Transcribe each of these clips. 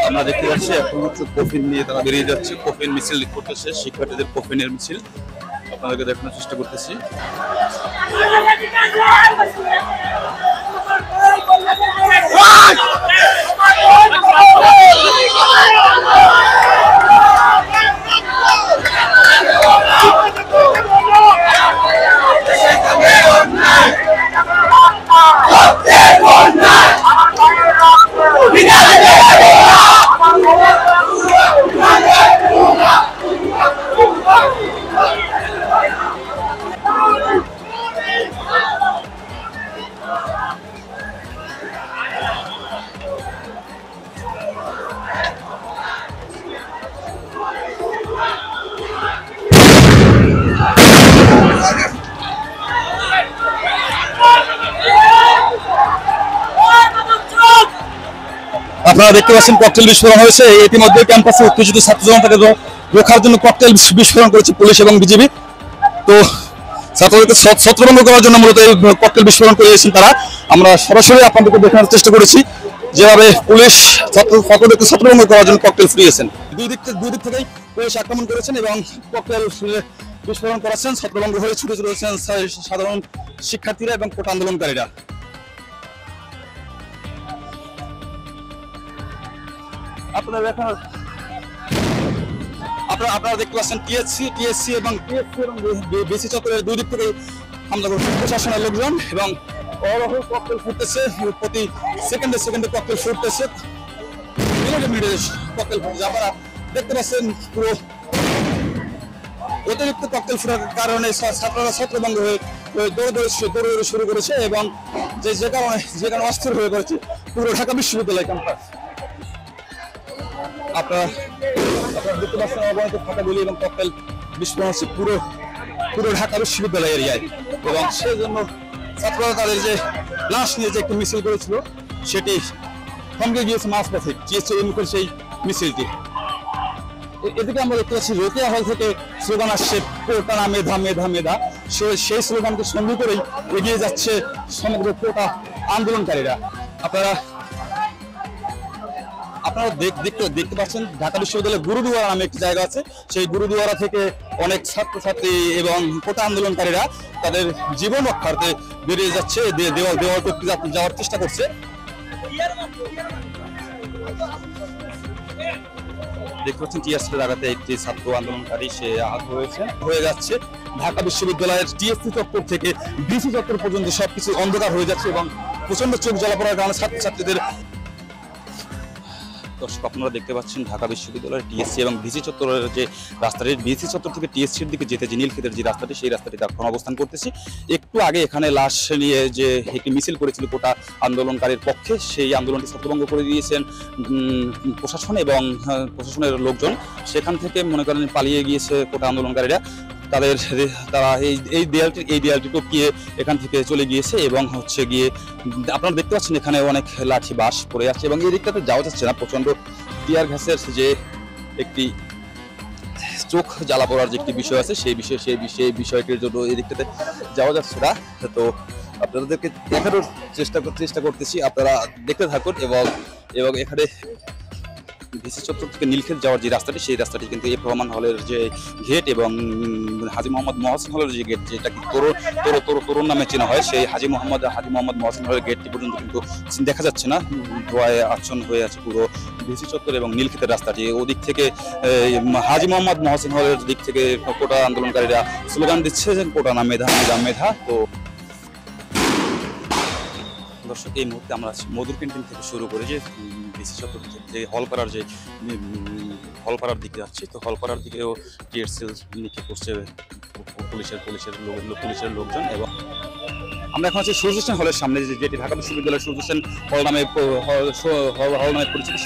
আমরা দেখতে পাচ্ছি এখন হচ্ছে কফিন নিয়ে তারা বেরিয়ে যাচ্ছে, কফিন মিছিল করতেছে, শিক্ষার্থীদের কফিনের মিছিল আপনাদেরকে দেখানোর চেষ্টা করতেছি। আপনারা দেখতে পাচ্ছেন ককটেল বিস্ফোরণ হয়েছে, ইতিমধ্যে ক্যাম্পাসে উত্তেজিত ছাত্র জনতাকে রক্ষার জন্য ককটেল বিস্ফোরণ করেছে পুলিশ এবং বিজিবি। তো ছাত্রদেরকে ছত্রভঙ্গ করার জন্য মূলত এই ককটেল বিস্ফোরণ করেছেন তারা। আমরা সরাসরি আপনাদেরকে দেখানোর চেষ্টা করেছি যেভাবে পুলিশ ছাত্রদেরকে ছত্রভঙ্গ করার জন্য ককটেল ছুড়িয়েছেন। দুই দিক থেকেই পুলিশ আক্রমণ করেছেন এবং ককটেল বিস্ফোরণ করাচ্ছেন, ছত্রভঙ্গ হয়ে ছুটে চলেছেন সাধারণ শিক্ষার্থীরা এবং কোটা আন্দোলনকারীরা। আপনারা দেখতে পাচ্ছেন টিএসসি এবং বিসি চত্বরের দুই দিক থেকে হামলা করছে প্রশাসনের লোকজন এবং অহরহ ককটেল ফুটতেছে, প্রতি সেকেন্ডে ককটেল ফুটতেছে, মিনিটে ককটেল ফুটছে। আপনারা দেখতে পাচ্ছেন পুরো অতিরিক্ত ককটেল ফুটার কারণে ছাত্ররা ছত্রভঙ্গ হয়ে দৌড়ে শুরু করেছে এবং যে কারণে অস্থির হয়ে পড়েছে পুরো ঢাকা বিশ্ববিদ্যালয় ক্যাম্পাস। আপনারা দেখতে পাচ্ছেন অবৈধ ফাঁকাগুলি এবং ককটেল বিস্ফোরণ হচ্ছে পুরো ঢাকা বিশ্ববিদ্যালয় এরিয়ায় এবং সেই জন্য ছাত্ররা তাদের যে লাশ নিয়ে যে একটি মিছিল করেছিল সেটি থমকে গিয়েছে মাঝপথে, মুখের সেই মিছিলটি। এদিকে আমরা দেখতে পাচ্ছি রোকেয়া হল থেকে স্লোগান আসছে কোটা মেধা মেধা মেধা, সেই স্লোগানকে সঙ্গী করেই এগিয়ে যাচ্ছে সমগ্র কোটা আন্দোলনকারীরা। আপনারা দেখতে পাচ্ছেন ঢাকা বিশ্ববিদ্যালয়ের গুরুদুয়ারা নামে একটি জায়গা আছে, সেই গুরুদুয়ারা থেকে অনেক ছাত্রছাত্রী এবং কোটা আন্দোলনকারীরা তাদের জীবন রক্ষার্থে বেরিয়ে যাচ্ছে, দেওয়াল করতে যাওয়ার চেষ্টা করছে। দেখতে পাচ্ছেন টিএসসি জায়গাতে একটি ছাত্র আন্দোলনকারী সে আহত হয়ে যাচ্ছে। ঢাকা বিশ্ববিদ্যালয়ের টিএসসি চত্বর থেকে ডিসি চত্বর পর্যন্ত সবকিছু অন্ধকার হয়ে যাচ্ছে এবং প্রচন্ড চোখ জ্বালা পড়ার কারণে ছাত্রছাত্রীদের। দর্শক আপনারা দেখতে পাচ্ছেন ঢাকা বিশ্ববিদ্যালয়ের টিএসসি এবং ভিসি চত্বরের যে রাস্তাটি, ভিসি চত্বর থেকে টিএসসির দিকে যেতে যে নীলক্ষেতের যে রাস্তাটি, সেই রাস্তাটিতে এখন অবস্থান করতেছি। একটু আগে এখানে লাশ নিয়ে যে একটি মিছিল করেছিল কোটা আন্দোলনকারীর পক্ষে, সেই আন্দোলনটি ছত্রভঙ্গ করে দিয়েছেন প্রশাসন এবং প্রশাসনের লোকজন। সেখান থেকে মনে করেন পালিয়ে গিয়েছে কোটা আন্দোলনকারীরা, তারা এই দেয়ালটি টপকিয়ে এখান থেকে চলে গিয়েছে এবং হচ্ছে গিয়ে আপনারা দেখতে পাচ্ছেন এখানে অনেক লাঠি বাঁশ পড়ে আছে এবং এই দিকটাতে যাওয়া যাচ্ছে না, প্রচন্ড টিয়ার গ্যাসের যে একটি চোখ জ্বালা পড়ার যে একটি বিষয় আছে সেই বিষয়টির জন্য এই দিকটাতে যাওয়া যাচ্ছে না। তো আপনাদেরকে দেখানোর চেষ্টা করতেছি, আপনারা দেখতে থাকুন এবং এখানে ভিসি চত্বর থেকে নীলক্ষেত যাওয়ার যে রাস্তাটি, সেই রাস্তাটি কিন্তু এফ রহমান হলের যে গেট এবং হাজী মোহাম্মদ মহসিন হলের যে গেট, যেটা কি তরুণ নামে চেনা হয়, সেই হাজী মোহাম্মদ মহসিন হলের গেটটি পর্যন্ত কিন্তু দেখা যাচ্ছে না, ধোঁয়ায় আচ্ছন্ন হয়ে আছে পুরো ভিসি চত্বর এবং নীলক্ষেতের রাস্তাটি। ওদিক থেকে হাজী মোহাম্মদ মহসিন হলের দিক থেকে কোটা আন্দোলনকারীরা স্লোগান দিচ্ছে যে কোটা না মেধা মেধা মেধা। তো দর্শক এই মুহূর্তে আমরা মধুর ক্যান্টিন থেকে শুরু করে যে ভিসি চত্বর যে হলপাড়ার দিকে যাচ্ছি, তো হলপাড়ার দিকেও টিএসসি নিক্ষেপ করছে পুলিশের লোকজন। এবং আমরা এখন আছি সূর্য সেন হলের সামনে, যেটি ঢাকা বিশ্ববিদ্যালয়ের সূর্য সেন হল নামে পরিচিত,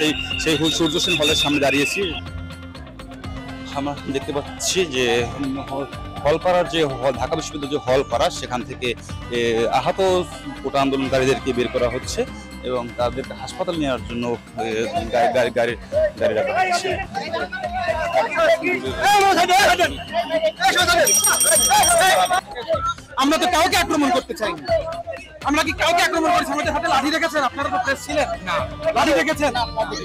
সেই সূর্য সেন হলের সামনে দাঁড়িয়েছি। আমরা দেখতে পাচ্ছি যে হলপাড়ার যে ঢাকা বিশ্ববিদ্যালয়ের যে হলপাড়া, সেখান থেকে আহত কোটা আন্দোলনকারীদেরকে বের করা হচ্ছে। এবং তাদেরকে হাসপাতাল নেওয়ার জন্য গাড়ি রাখা হচ্ছে। আমরা তো কাউকে আক্রমণ করতে চাই না। আমরা কি কাউকে আক্রমণ করেছি? আমাদের হাতে লাঠি রেখেছেন? আপনারা তো প্রেস ছিলেন না, লাঠি রেখেছেন?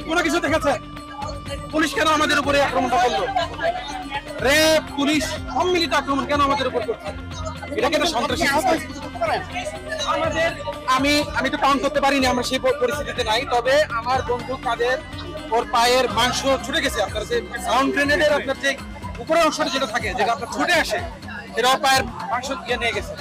কোনো কিছু দেখেছেন? পুলিশ কেন আমাদের উপরে আক্রমণটা করলো? রেপ, পুলিশ সম্মিলিত আক্রমণ কেন আমাদের উপর করছে? এটা কেন সন্ত্রাসী? আমি তো কাউন্ট করতে পারিনি, আমরা সেই পরিস্থিতিতে নাই। তবে আমার বন্ধু কাদের ওর পায়ের মাংস ছুটে গেছে। আপনার যে সাউন্ড গ্রেনেডের আপনার যে উপরের অংশটা যেটা থাকে, যেটা আপনার ছুটে আসে, সেটা পায়ের মাংস দিয়ে নিয়ে গেছে।